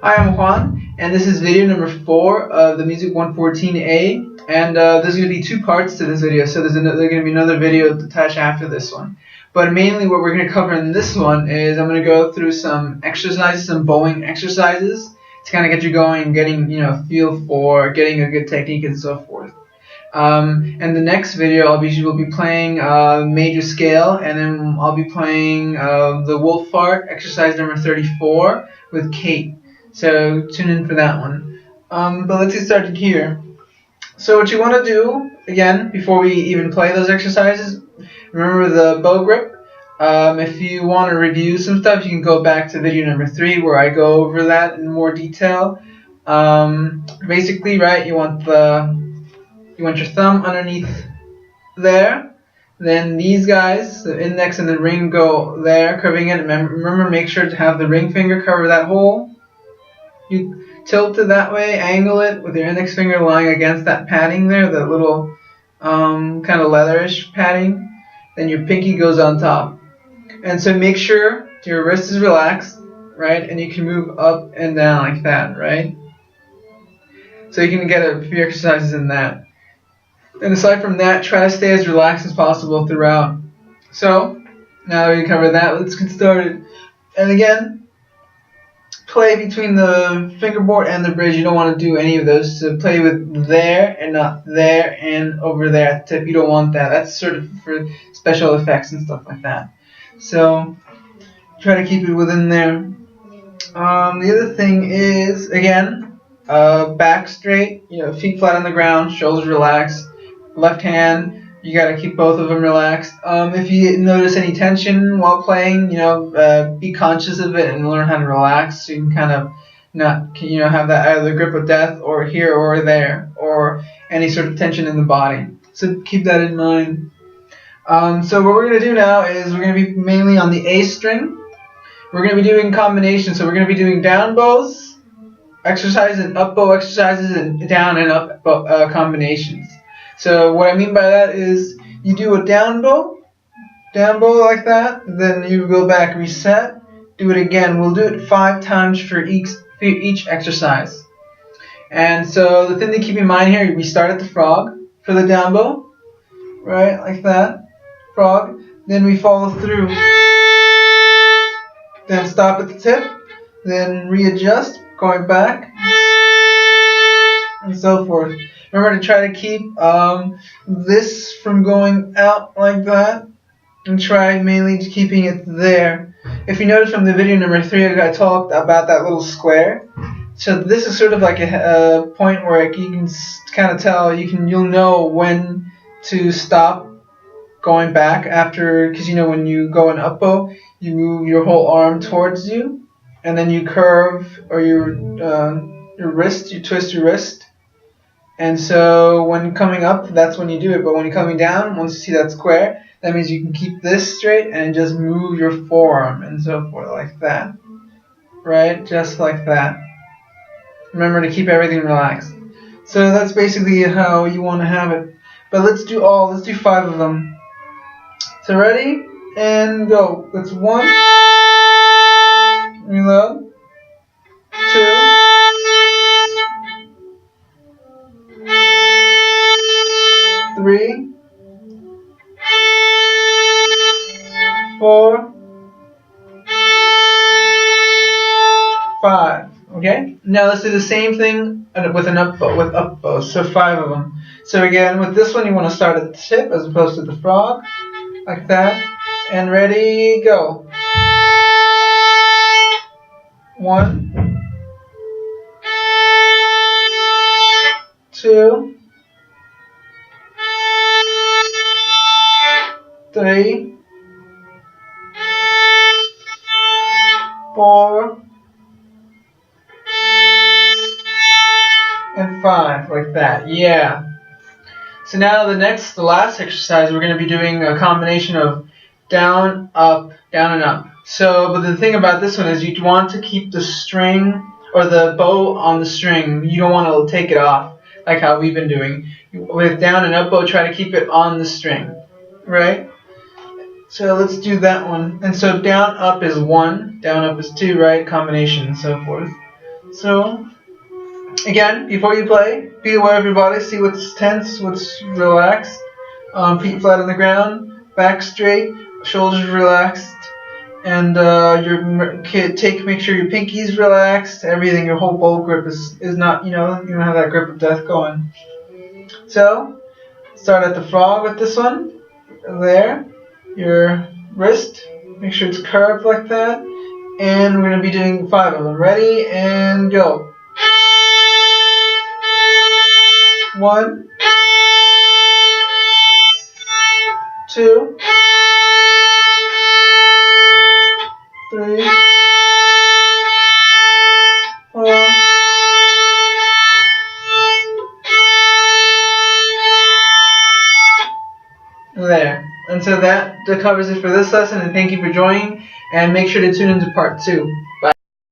Hi, I'm Juan, and this is video number 4 of the Mus114A, and there's going to be 2 parts to this video, so there's going to be another video attached after this one. But mainly what we're going to cover in this one is I'm going to go through some exercises, some bowling exercises, to kind of get you going, getting a feel for getting a good technique and so forth. And the next video we'll be playing major scale, and then I'll be playing the wolf fart exercise number 34 with Kate. So tune in for that one. But let's get started here. So what you want to do, again, before we even play those exercises, remember the bow grip. If you want to review some stuff, you can go back to video number 3 where I go over that in more detail. Basically, right, you want your thumb underneath there. Then these guys, the index and the ring, go there, curving it. Remember, make sure to have the ring finger cover that hole. You tilt it that way, angle it with your index finger lying against that padding there, the little kind of leatherish padding. Then your pinky goes on top. And so make sure your wrist is relaxed, right? And you can move up and down like that, right? So you can get a few exercises in that. And aside from that, try to stay as relaxed as possible throughout. So, now that we covered that, let's get started. And again, play between the fingerboard and the bridge. You don't want to do any of those. So play with there and not there and over there at the tip. You don't want that. That's sort of for special effects and stuff like that. So, try to keep it within there. The other thing is, again, back straight, feet flat on the ground, shoulders relaxed. Left hand, you gotta keep both of them relaxed. If you notice any tension while playing, be conscious of it and learn how to relax, so you can kind of not, have that either grip of death or here or there, or any sort of tension in the body. So keep that in mind. So what we're gonna do now is we're gonna be mainly on the A string. We're gonna be doing combinations. So we're gonna be doing down bows exercises and up bow exercises and down and up bow, combinations. So what I mean by that is you do a down bow like that, then you go back, reset, do it again. We'll do it 5 times for each exercise. And so the thing to keep in mind here, we start at the frog for the down bow, right, like that, frog. Then we follow through, then stop at the tip, then readjust, going back, and so forth. Remember to try to keep this from going out like that, and try mainly keeping it there. If you notice from the video number 3, I talked about that little square. So this is sort of like a point where you can kind of tell, you'll know when to stop going back after, because when you go in up bow, you move your whole arm towards you, and then you curve, or your wrist, you twist your wrist. And so when coming up, that's when you do it. But when you're coming down, once you see that square, that means you can keep this straight and just move your forearm and so forth like that. Right? Just like that. Remember to keep everything relaxed. So that's basically how you want to have it. But let's do 5 of them. So ready? And go. That's 1. Reload. 2. 3, 4, 5. Okay. Now let's do the same thing with up bow. So 5 of them. So again, with this one, you want to start at the tip as opposed to the frog, like that. And ready, go. 1, 2. 3, 4, and 5, like that. Yeah. So now the last exercise, we're going to be doing a combination of down, up, down, and up. So, but the thing about this one is you want to keep the string or the bow on the string. You don't want to take it off like how we've been doing. With down and up bow, try to keep it on the string, right? So let's do that one. And so down up is 1, down up is 2, right? Combination and so forth. So, again, before you play, be aware of your body. See what's tense, what's relaxed. Feet flat on the ground, back straight, shoulders relaxed, and make sure your pinky's relaxed. Everything, your whole bowl grip is not, you don't have that grip of death going. So, start at the frog with this one. There, your wrist. Make sure it's curved like that. And we're going to be doing 5 of them. Ready, and go. 1, 2, 3, 4. There. And so that covers it for this lesson, and thank you for joining, and make sure to tune into part 2.